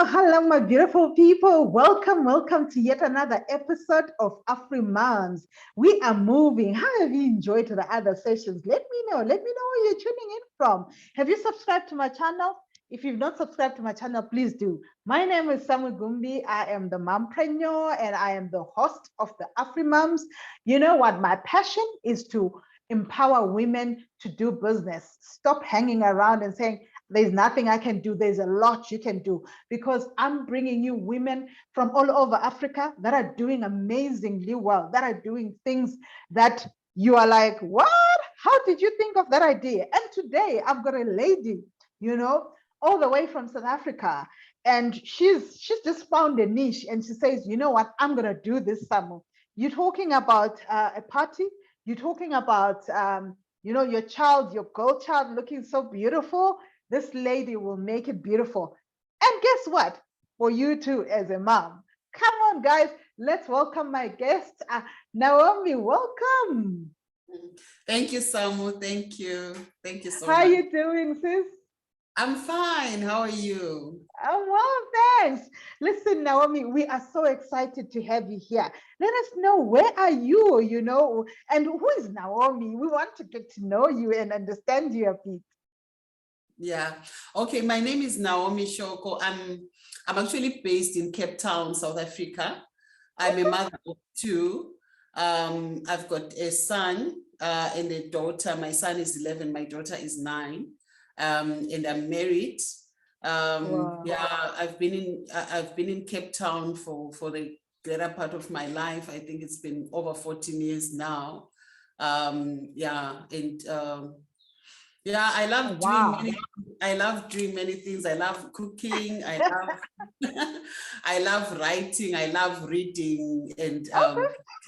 Hello, my beautiful people. Welcome to yet another episode of AfriMoms. We are moving. How have you enjoyed the other sessions? Let me know. Let me know where you're tuning in from. Have you subscribed to my channel? If you've not subscribed to my channel, please do. My name is Samu Gumbi. I am the mompreneur and I am the host of the AfriMoms. You know what? My passion is to empower women to do business. Stop hanging around and saying, there's nothing I can do. There's a lot you can do, because I'm bringing you women from all over Africa that are doing amazingly well, that are doing things that you are like, what? How did you think of that idea? And today I've got a lady, all the way from South Africa, and she's just found a niche, and she says, you know what? I'm gonna do this, Samu. You're talking about a party. You're talking about your child, your girl child looking so beautiful. This lady will make it beautiful. And guess what? For you too, as a mom. Come on, guys. Let's welcome my guest, Naomi. Welcome. Thank you, Samu. Thank you. Thank you so much. How are you doing, sis? I'm fine. How are you? I'm well, thanks. Listen, Naomi, we are so excited to have you here. Let us know, where are you, and who is Naomi? We want to get to know you and understand you a bit. Yeah. Okay. My name is Naomi Shoko. I'm actually based in Cape Town, South Africa. I'm a mother of two. I've got a son and a daughter. My son is 11. My daughter is 9. And I'm married. Wow. Yeah. I've been in Cape Town for the greater part of my life. I think it's been over 14 years now. Yeah. And yeah, I love doing many things. I love cooking. I love writing. I love reading and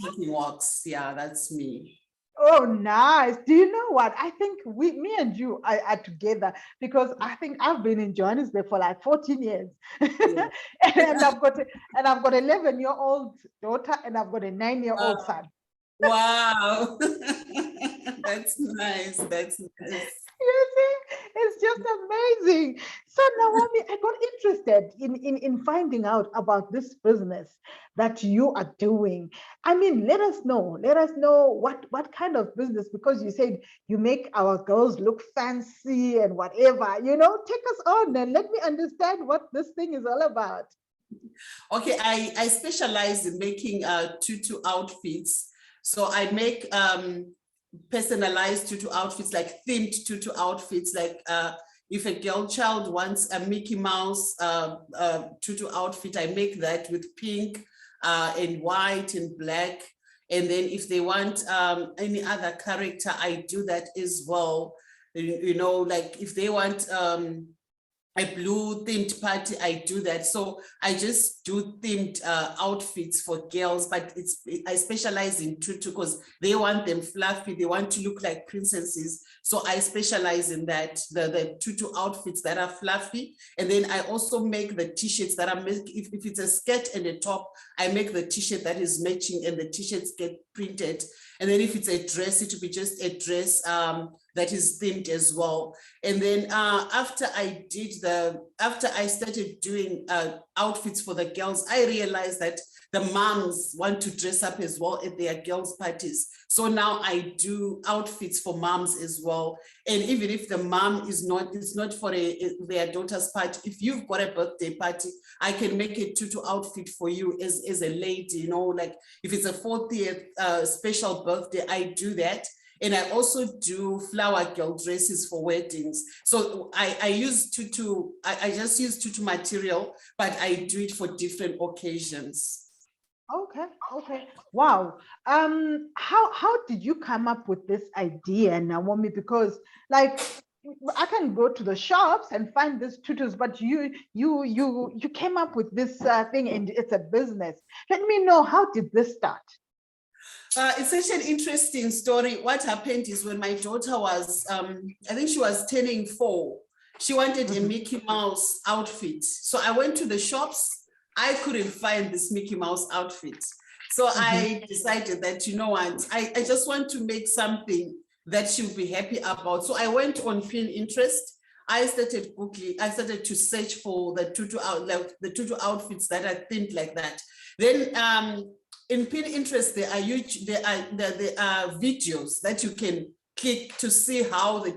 taking walks. Yeah, that's me. Oh, nice. Do you know what? I think me and you are together, because I think I've been in Johannesburg for like 14 years. Yeah. and I've got an 11-year-old daughter and I've got a 9-year-old son. Wow. That's nice. That's nice. You see, it's just amazing. So Naomi, I got interested in finding out about this business that you are doing. I mean, let us know what kind of business, because you said you make our girls look fancy and whatever, take us on and let me understand what this thing is all about. Okay, I specialize in making tutu outfits. So I make personalized tutu outfits, like themed tutu outfits, like if a girl child wants a Mickey Mouse tutu outfit, I make that with pink and white and black. And then if they want any other character, I do that as well. Like if they want a blue themed party, I do that. So I just do themed outfits for girls, but I specialize in tutu because they want them fluffy. They want to look like princesses. So I specialize in that, the tutu outfits that are fluffy. And then I also make the t-shirts that are, if it's a skirt and a top, I make the t-shirt that is matching and the t-shirts get printed. And then if it's a dress, it will be just a dress that is themed as well. And then after I started doing outfits for the girls, I realized that the moms want to dress up as well at their girls' parties. So now I do outfits for moms as well. And even if the mom it's not for their daughter's party, if you've got a birthday party, I can make a tutu outfit for you as a lady, like if it's a 40th special birthday, I do that. And I also do flower girl dresses for weddings. So I use tutu, I just use tutu material, but I do it for different occasions. Okay. Wow. How did you come up with this idea, Naomi? Because like I can go to the shops and find these tutus, but you came up with this thing, and it's a business. Let me know, how did this start? It's such an interesting story. What happened is when my daughter was, I think she was turning 4, she wanted a Mickey Mouse outfit. So I went to the shops. I couldn't find this Mickey Mouse outfit. So I decided that, you know what, I just want to make something that she'll be happy about. So I went on Pinterest. I started Googling, I started to search for the tutu outfits that are themed like that. Then in Pinterest, there are videos that you can click to see how the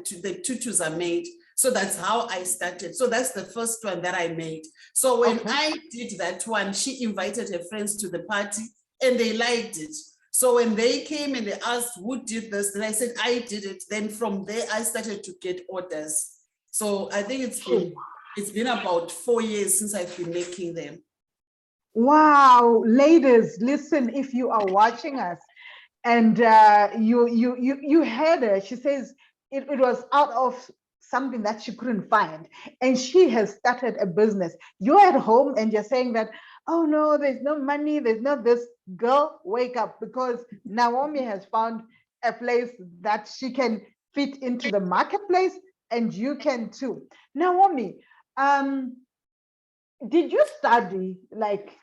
tutus are made. So that's how I started. So that's the first one that I made. So when I did that one, she invited her friends to the party and they liked it. So when they came and they asked who did this, and I said, I did it. Then from there, I started to get orders. So I think it's been about 4 years since I've been making them. Wow, ladies, listen, if you are watching us and you heard her, she says it was out of something that she couldn't find, and she has started a business. You're at home and you're saying that, oh no, there's no money, there's not this. Girl, wake up, because Naomi has found a place that she can fit into the marketplace, and you can too. Naomi, did you study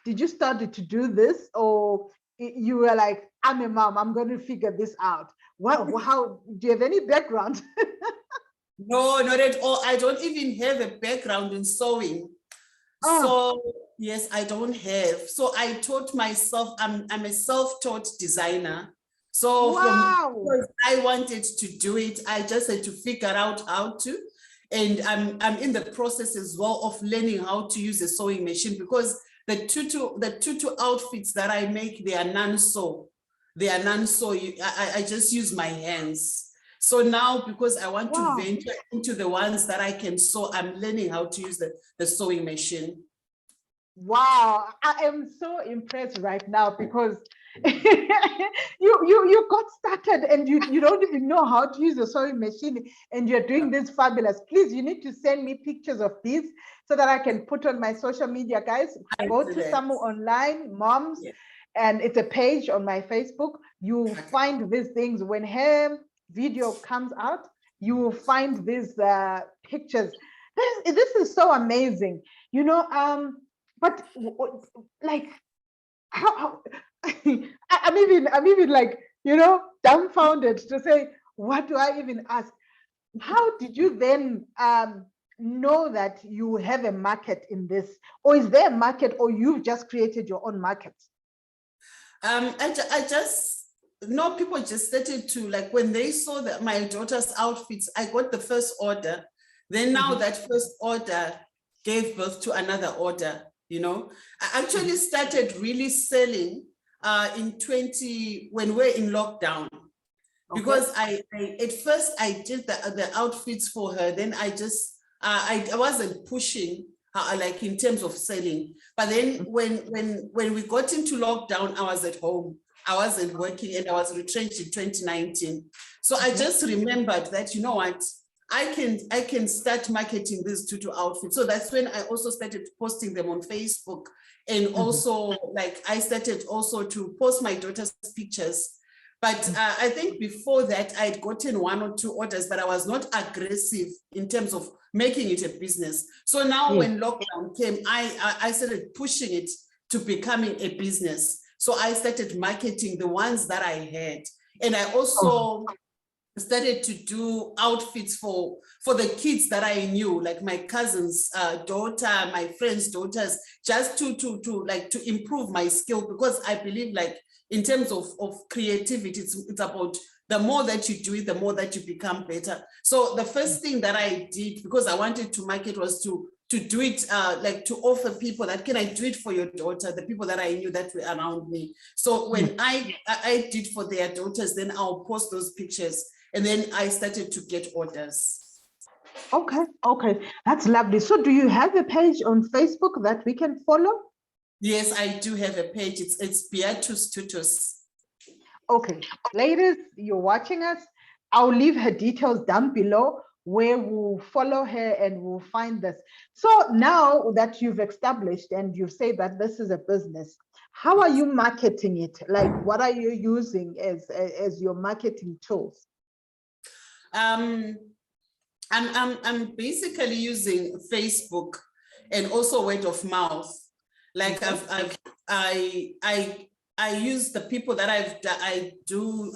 to do this, or you were like, I'm a mom, I'm going to figure this out? How do you have any background? No, not at all. I don't even have a background in sewing. So yes, I don't have. So I taught myself, I'm a self-taught designer. So because I wanted to do it, I just had to figure out how to. And I'm in the process as well of learning how to use a sewing machine, because the tutu outfits that I make, they are non-sew. They are non-sew. I just use my hands. So now, because I want to venture into the ones that I can sew, I'm learning how to use the sewing machine. Wow, I am so impressed right now, because you got started and you don't even know how to use a sewing machine, and you're doing this fabulous. Please, you need to send me pictures of these so that I can put on my social media, guys. Go to Samu Online Moms, and it's a page on my Facebook. You will find these things. When her video comes out, you will find these pictures. This is so amazing, but like, how I'm even like, dumbfounded to say, what do I even ask? How did you then know that you have a market in this, or is there a market, or you've just created your own market? I just know people just started to, like, when they saw that my daughter's outfits, I got the first order. Then now that first order gave birth to another order. I actually started really selling when we're in lockdown, because I at first I did the outfits for her. Then I just I wasn't pushing like in terms of selling. But then when we got into lockdown, I was at home. I wasn't working, and I was retrenched in 2019. So I just remembered that, you know what, I can start marketing these tutu outfits. So that's when I also started posting them on Facebook. And also, like, I started also to post my daughter's pictures. But I think before that, I'd gotten 1 or 2 orders, but I was not aggressive in terms of making it a business. So now when lockdown came, I started pushing it to becoming a business. So I started marketing the ones that I had. And I also started to do outfits for the kids that I knew, like my cousin's daughter, my friends' daughters, just to improve my skill, because I believe, like, in terms of creativity, it's about the more that you do it, the more that you become better. So the first thing that I did, because I wanted to market, was to do it, like, to offer people that, can I do it for your daughter, the people that I knew that were around me. So when I did for their daughters, then I'll post those pictures. And then I started to get orders. Okay, that's lovely. So do you have a page on Facebook that we can follow? Yes, I do have a page. It's Beatrice Tutus. Okay, ladies, you're watching us. I'll leave her details down below, where we'll follow her and we'll find this. So now that you've established and you've said that this is a business, how are you marketing it? Like, what are you using as your marketing tools? I'm basically using Facebook and also word of mouth. Like, I use the people that I do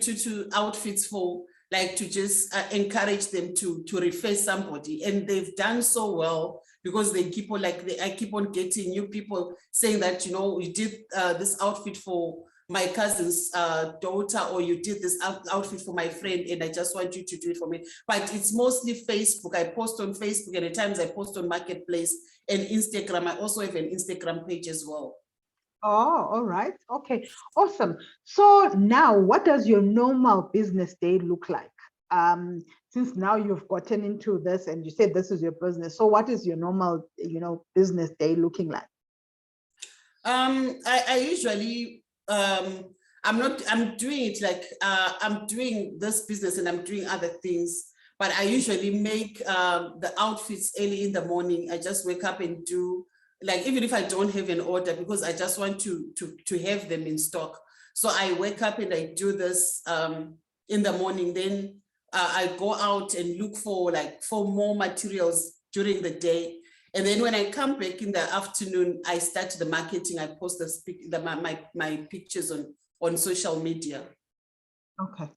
tutu outfits for. like to just encourage them to refer somebody, and they've done so well because they keep on I keep on getting new people saying that, you know, you did this outfit for my cousin's daughter, or you did this outfit for my friend, and I just want you to do it for me. But it's mostly Facebook. I post on Facebook, and at times I post on Marketplace and Instagram. I also have an Instagram page as well. Oh, all right. Okay, awesome. So now, what does your normal business day look like? Since now you've gotten into this and you said this is your business, so what is your normal, business day looking like? I usually I'm doing it like I'm doing this business and I'm doing other things, but I usually make the outfits early in the morning. I just wake up and do, like, even if I don't have an order, because I just want to have them in stock. So I wake up and I do this in the morning. Then I go out and look for more materials during the day. And then when I come back in the afternoon, I start the marketing. I post my pictures on social media. Okay.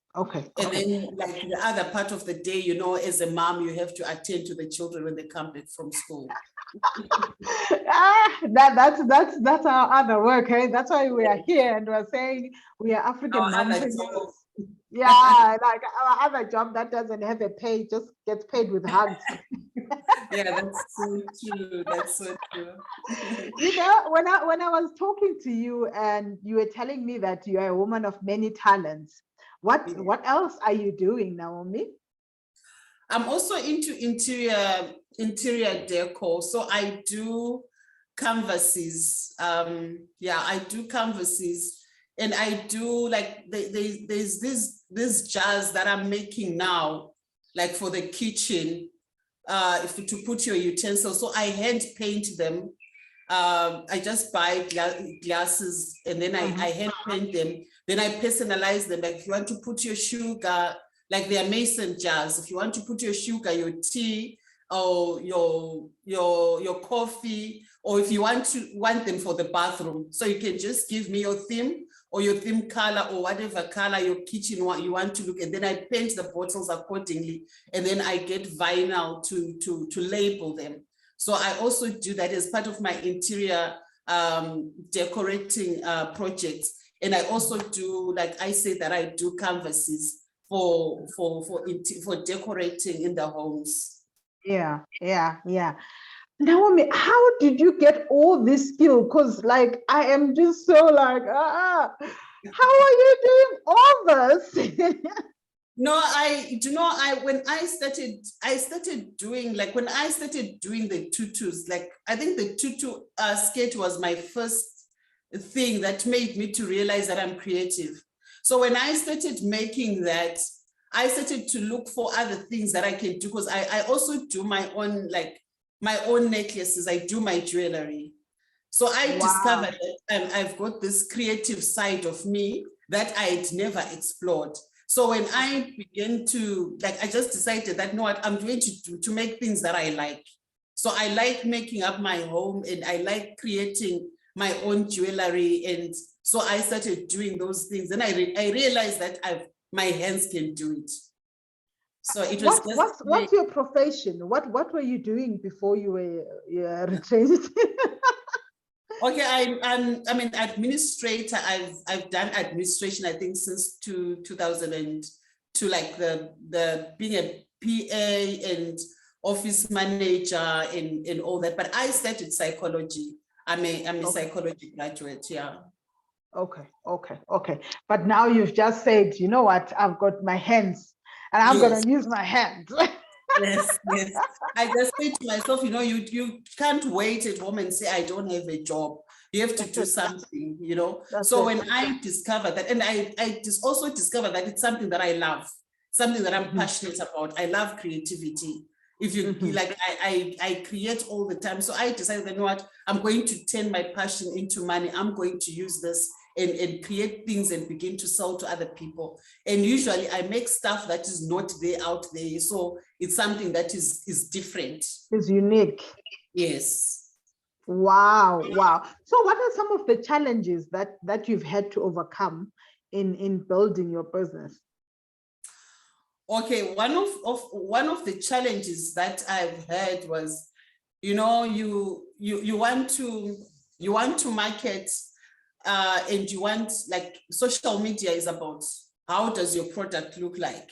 And then, like, the other part of the day, as a mom, you have to attend to the children when they come back from school. That's our other work, eh? That's why we are here and we're saying we are African mompreneurs. Yeah, like our other job that doesn't have a pay, just gets paid with hugs. Yeah, that's so true. That's so true. When I was talking to you and you were telling me that you are a woman of many talents, what else are you doing, Naomi? I'm also into interior decor. So I do canvases. I do canvases, and I do, like, there's this jars that I'm making now, like for the kitchen, to put your utensils. So I hand paint them. I just buy glasses, and then I hand paint them. Then I personalize them. Like, if you want to put your sugar, like they are mason jars. If you want to put your sugar, your tea, or your coffee, or if you want them for the bathroom, so you can just give me your theme or your theme color or whatever color your kitchen you want to look, and then I paint the bottles accordingly, and then I get vinyl to label them. So I also do that as part of my interior decorating projects. And I also do, like I say, that I do canvases for decorating in the homes. Yeah. Naomi, how did you get all this skill? Because, like, I am just so like, how are you doing all this? No, when I started doing the tutus, like, I think the tutu skirt was my first thing that made me to realize that I'm creative. So when I started making that, I started to look for other things that I can do, because I also do my own necklaces. I do my jewelry. So I discovered that I've got this creative side of me that I had never explored. So when I began to, I just decided that, no, what I'm going to do to make things that I like. So I like making up my home, and I like creating my own jewelry. And so I started doing those things. And I realized that my hands can do it. So it was what's your profession? What were you doing before you were retrenched? Okay, I'm an administrator. I've done administration, I think, since 2002, like the being a PA and office manager and all that. But I studied psychology. I'm a psychology graduate. Yeah. Okay. But now you've just said, you know what? I've got my hands, and I'm going to use my hands. Yes. I just say to myself, you can't wait at home and say, I don't have a job. You have to do something, So when I discovered that, and I also discovered that it's something that I love, something that I'm passionate about. I love creativity. If you like, I create all the time. So I decided that, you know what, I'm going to turn my passion into money. I'm going to use this and create things and begin to sell to other people. And usually I make stuff that is not there out there. So it's something that is different. It's unique. Yes. Wow. So what are some of the challenges that you've had to overcome in building your business? Okay, one of the challenges that I've had was, you know, you want to market, and you want, like, social media is about how does your product look like.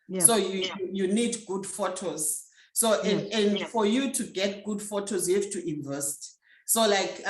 Yeah. So you need good photos. So and for you to get good photos, you have to invest. So like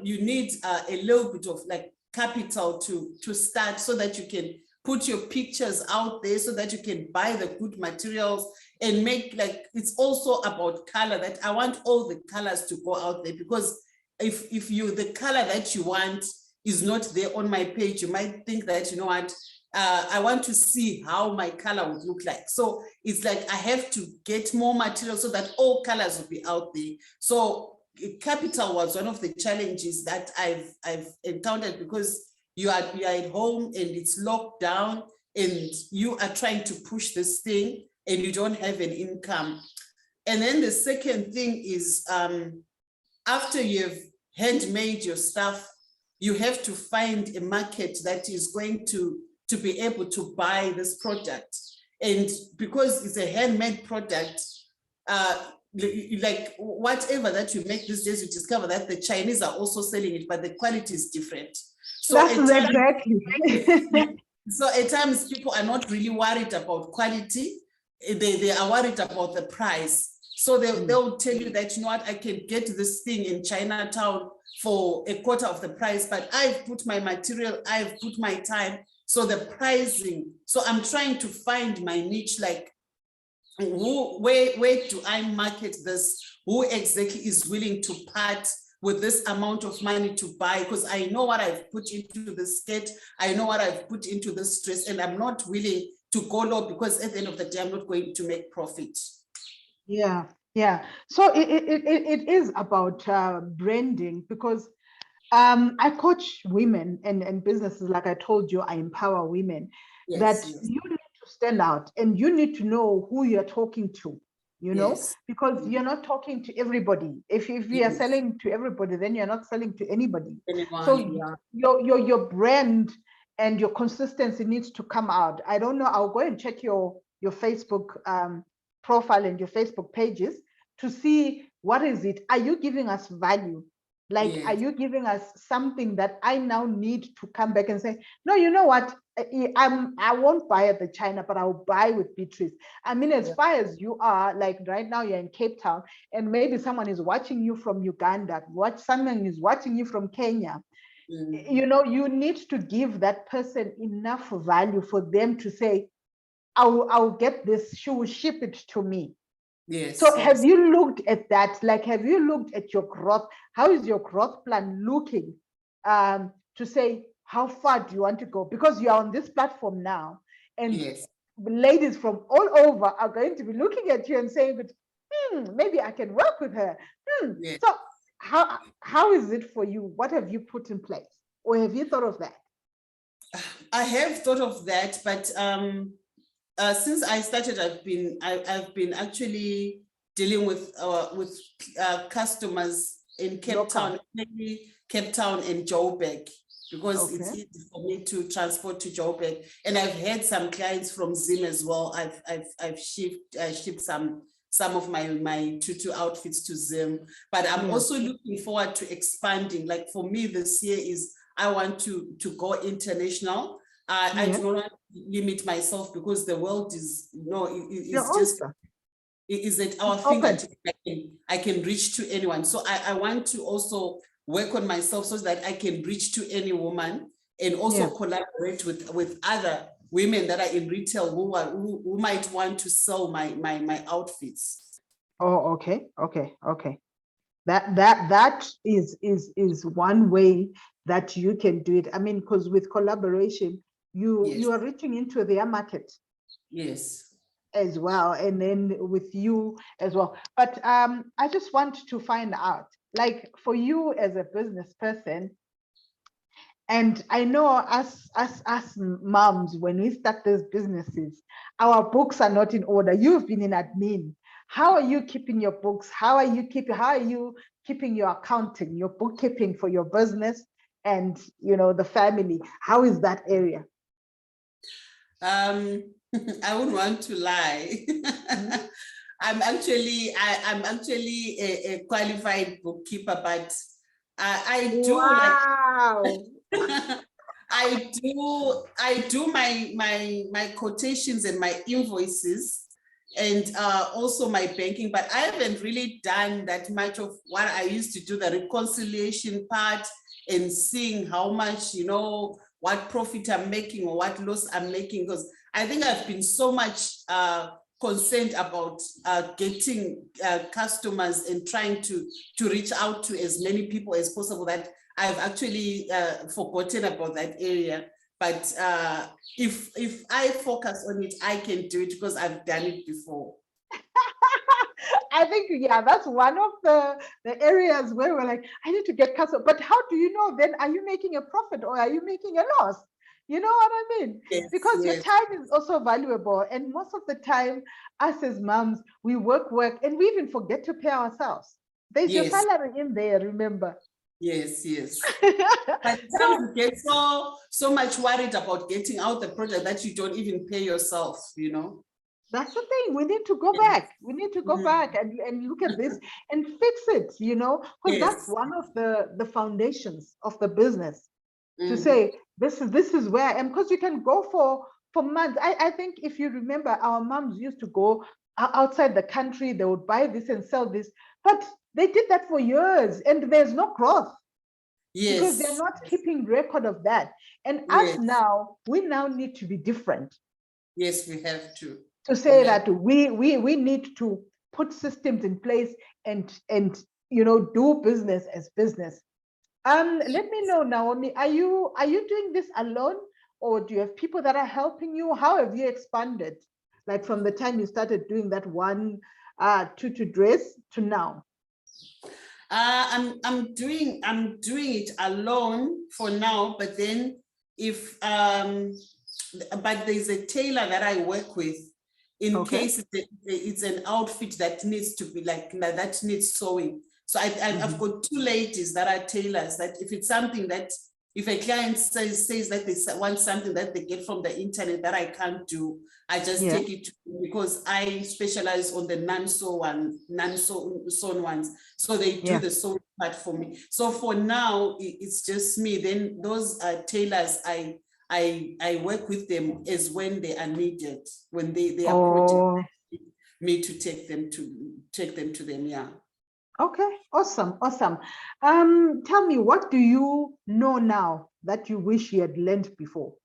you need a little bit of like capital to start, so that you can put your pictures out there, so that you can buy the good materials and make, like, it's also about color, that I want all the colors to go out there, because if you, the color that you want is not there on my page, you might think that, you know what, I want to see how my color would look like. So it's like I have to get more material so that all colors will be out there. So capital was one of the challenges that I've encountered, because you are at home and it's locked down and you are trying to push this thing and you don't have an income. And then the second thing is, after you've handmade your stuff, you have to find a market that is going to be able to buy this product. And because it's a handmade product, like whatever that you make these days, you discover that the Chinese are also selling it, but the quality is different. So That's exactly. so at times people are not really worried about quality, they are worried about the price. So they'll tell you that, you know what, I can get this thing in Chinatown for a quarter of the price, but I've put my material, I've put my time, so the pricing. So I'm trying to find my niche, like where do I market this? Who exactly is willing to part with this amount of money to buy? Because I know what I've put into the skirt, I know what I've put into this dress, and I'm not willing to go low, because at the end of the day, I'm not going to make profit. Yeah, yeah. So it is about branding, because I coach women and businesses, like I told you, I empower women, that you need to stand out and you need to know who you're talking to, you know, because you're not talking to everybody. If you are selling to everybody, then you're not selling to anybody. So your brand and your consistency needs to come out. I don't know, I'll go and check your Facebook profile and your Facebook pages to see, what is it? Are you giving us value? Like, are you giving us something that I now need to come back and say, no, you know what? I won't buy at the China, but I'll buy with Beatrice. I mean, as far as you are, like right now you're in Cape Town, and maybe someone is watching you from Uganda, someone is watching you from Kenya. You know, you need to give that person enough value for them to say, I'll get this, she will ship it to me. So have you looked at that? Like, have you looked at your growth? How is your growth plan looking, to say, how far do you want to go? Because you're on this platform now, and ladies from all over are going to be looking at you and saying, maybe I can work with her. So how is it for you? What have you put in place? Or have you thought of that? I have thought of that, but since I started, I've been actually dealing with customers in Cape Town, mainly Cape Town and Joburg, because it's easy for me to transport to Joburg. And I've had some clients from Zim as well. I've shipped some of my Tutu outfits to Zim, but I'm also looking forward to expanding. Like for me, this year is, I want to go international. I do not want to limit myself, because the world is, just, it is at our fingertips. I can reach to anyone. So I want to also work on myself so that I can reach to any woman, and also collaborate with other women that are in retail who might want to sell my outfits. Oh, okay. That is one way that you can do it. I mean, because with collaboration, you are reaching into their market. As well, and then with you as well. But I just want to find out, like, for you as a business person, and I know us moms, when we start these businesses, our books are not in order. You've been in admin. How are you keeping your books? How are you keeping your accounting, your bookkeeping for your business and, the family? How is that area? I wouldn't want to lie. Mhm. I'm actually a qualified bookkeeper, but I do like Wow. I do my quotations and my invoices and also my banking, but I haven't really done that much of what I used to do, the reconciliation part and seeing how much, what profit I'm making or what loss I'm making, because I think I've been so much concerned about getting customers and trying to reach out to as many people as possible that I've actually forgotten about that area. But if I focus on it, I can do it because I've done it before. I think, yeah, that's one of the areas where we're like, I need to get customer. But how do you know then? Are you making a profit or are you making a loss? You know what I mean? Yes, Because your yes, time is also valuable. And most of the time, us as moms, we work, and we even forget to pay ourselves. There's your yes, salary in there, remember? yes, yes. But So sometimes you get so much worried about getting out the product that you don't even pay yourself. that's the thing. We need to go Yes. back. We need to go Mhm. back and look at this and fix it, because that's Yes. one of the foundations of the business. To Mm. say this is where I am, because you can go for months. I think if you remember, our moms used to go outside the country, they would buy this and sell this, but they did that for years and there's no growth because they're Yes. not keeping record of that. And us Yes. now, we now need to be different, Yes, we have to. to We say have. that we need to put systems in place and do business as business. Let me know, Naomi, are you doing this alone, or do you have people that are helping you? How have you expanded, like from the time you started doing that one tutu dress to now? I'm doing it alone for now, but then if but there's a tailor that I work with in Okay. case it's an outfit that needs to be like that needs sewing. So I've Mhm. got two ladies that are tailors that if it's something that if a client says that they want something that they get from the internet that I can't do, I just Yeah. take it because I specialize on the non-sewn ones. So they do Yeah. the sewing part for me. So for now, it's just me. Then those tailors, I work with them as when they are needed, when they are project Oh, me to take them to them. Yeah. okay. Awesome. Awesome. Tell me, what do you know now that you wish you had learned before?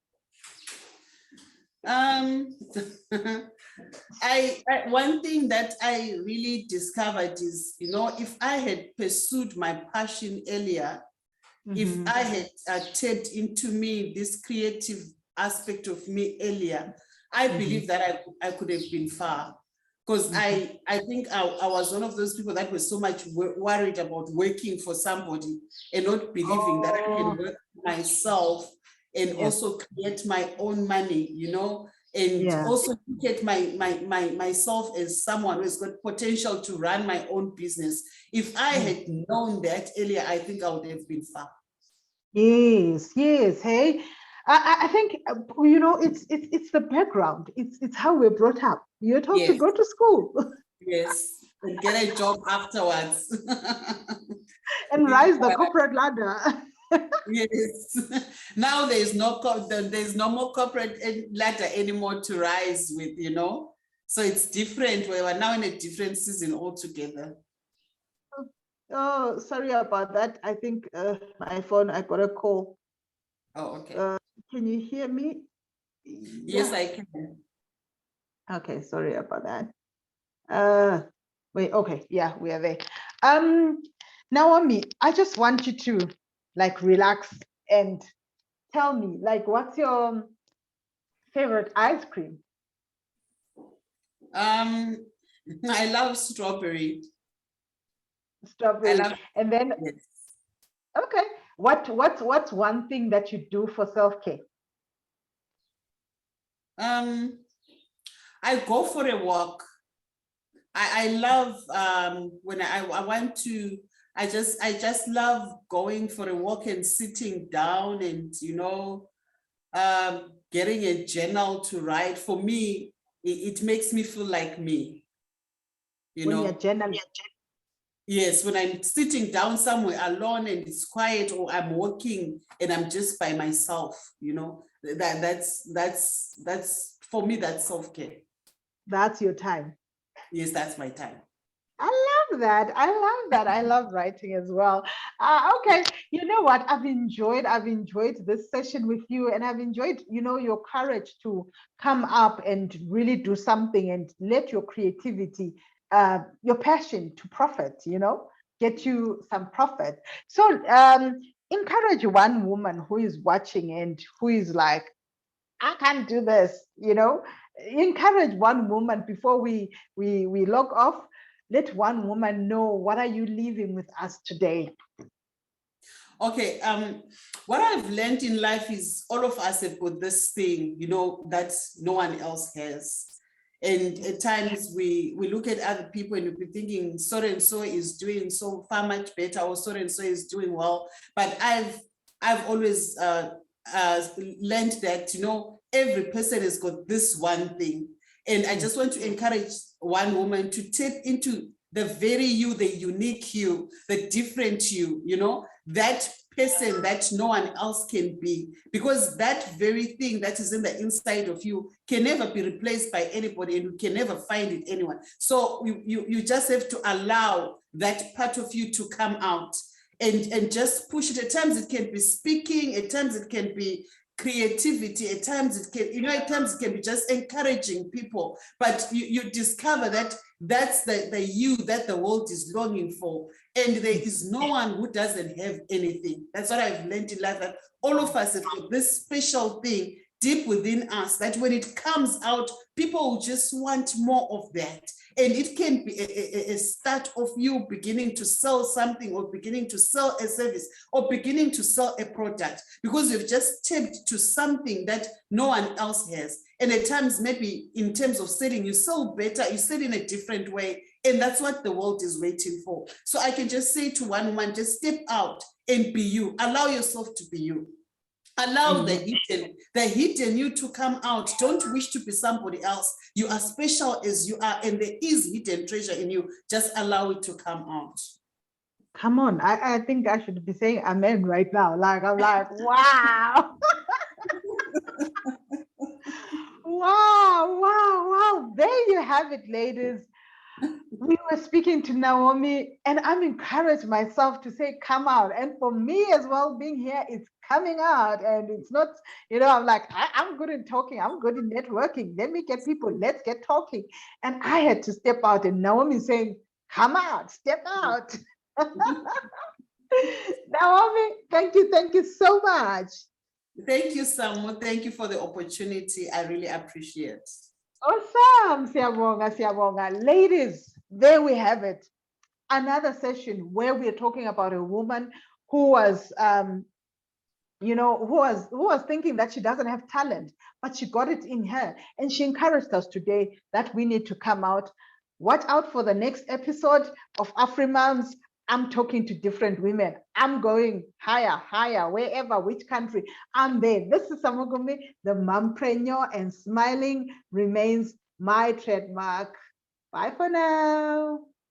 Um, one thing that I really discovered is, if I had pursued my passion earlier, if Mhm. I had tapped into me, this creative aspect of me earlier, I Mhm. believe that I could have been far. Because Mhm. I think I was one of those people that was so much worried about working for somebody and not believing that I can Oh, work myself and yeah. also create my own money, and Yeah. also look at myself as someone who has got potential to run my own business. If I Yeah. had known that earlier, I think I would have been far. Yes, yes. Hey, I think it's the background. It's how we're brought up. You're told to Yes, go to school yes, and get a job afterwards. and rise the corporate ladder. Yes. Now there's no more corporate ladder anymore to rise with. So it's different. We are now in a different season altogether. Oh, sorry about that. I think my phone. I got a call. Oh, okay. Uh, can you hear me? Yes, Yeah. I can. Okay. Sorry about that. Uh, wait. Okay. Yeah, we are there. Um, Naomi, I just want you to like relax and tell me, like, what's your favorite ice cream? Um, I love strawberry. I Strawberry. love And then, Yes. okay, what's one thing that you do for self-care? Um, I go for a walk. I love when I want to. I just love going for a walk and sitting down and getting a journal to write, for me, it makes me feel like me. You When know, you're journaling. yes, when I'm sitting down somewhere alone and it's quiet, or I'm walking and I'm just by myself, you know, that's for me, that's self-care. That's your time. Yes, that's my time. I love that. I love that. I love writing as well. Okay, you know what? I've enjoyed this session with you, and I've enjoyed, your courage to come up and really do something and let your creativity, your passion to profit, get you some profit. So encourage one woman who is watching and who is like, I can't do this, encourage one woman before we log off. Let one woman know, what are you leaving with us today? Okay, what I've learned in life is all of us have got this thing, that no one else has. And at times we look at other people and we're thinking so and so is doing so far much better, or so and so is doing well. But I've always learned that, every person has got this one thing. And I just want to encourage one woman to tap into the very you, the unique you, the different you, that person that no one else can be, because that very thing that is in the inside of you can never be replaced by anybody, and you can never find it anyone. So you just have to allow that part of you to come out and just push it. At times it can be speaking, at times it can be creativity, at times it can, at times it can be just encouraging people, but you discover that that's the you that the world is longing for, and there is no one who doesn't have anything. That's what I've learned in life, that all of us have got this special thing deep within us, that when it comes out, people will just want more of that. And it can be a start of you beginning to sell something, or beginning to sell a service, or beginning to sell a product, because you've just tapped to something that no one else has. And at times, maybe in terms of selling, you sell better, you sell in a different way. And that's what the world is waiting for. So I can just say to one woman, just step out and be you. Allow yourself to be you. Allow the hidden you to come out. Don't wish to be somebody else. You are special as you are, and there is hidden treasure in you. Just allow it to come out. Come on, I think I should be saying amen right now. Like, I'm like, wow. Wow, wow, wow. There you have it, ladies. We were speaking to Naomi, and I'm encouraged myself to say, come out. And for me as well, being here, it's coming out. And it's not, I'm like, I'm good in talking, I'm good in networking. Let me get people, let's get talking. And I had to step out, and Naomi saying, come out, step out. Naomi, thank you so much. Thank you, Samu. Thank you for the opportunity. I really appreciate. Awesome. Siyabonga, siyabonga. Ladies, there we have it. Another session where we're talking about a woman who was who was thinking that she doesn't have talent, but she got it in her, and she encouraged us today that we need to come out. Watch out for the next episode of AfriMoms. I'm talking to different women. I'm going higher, wherever, which country. I'm there. This is Samugumi, the mompreneur, and smiling remains my trademark. Bye for now.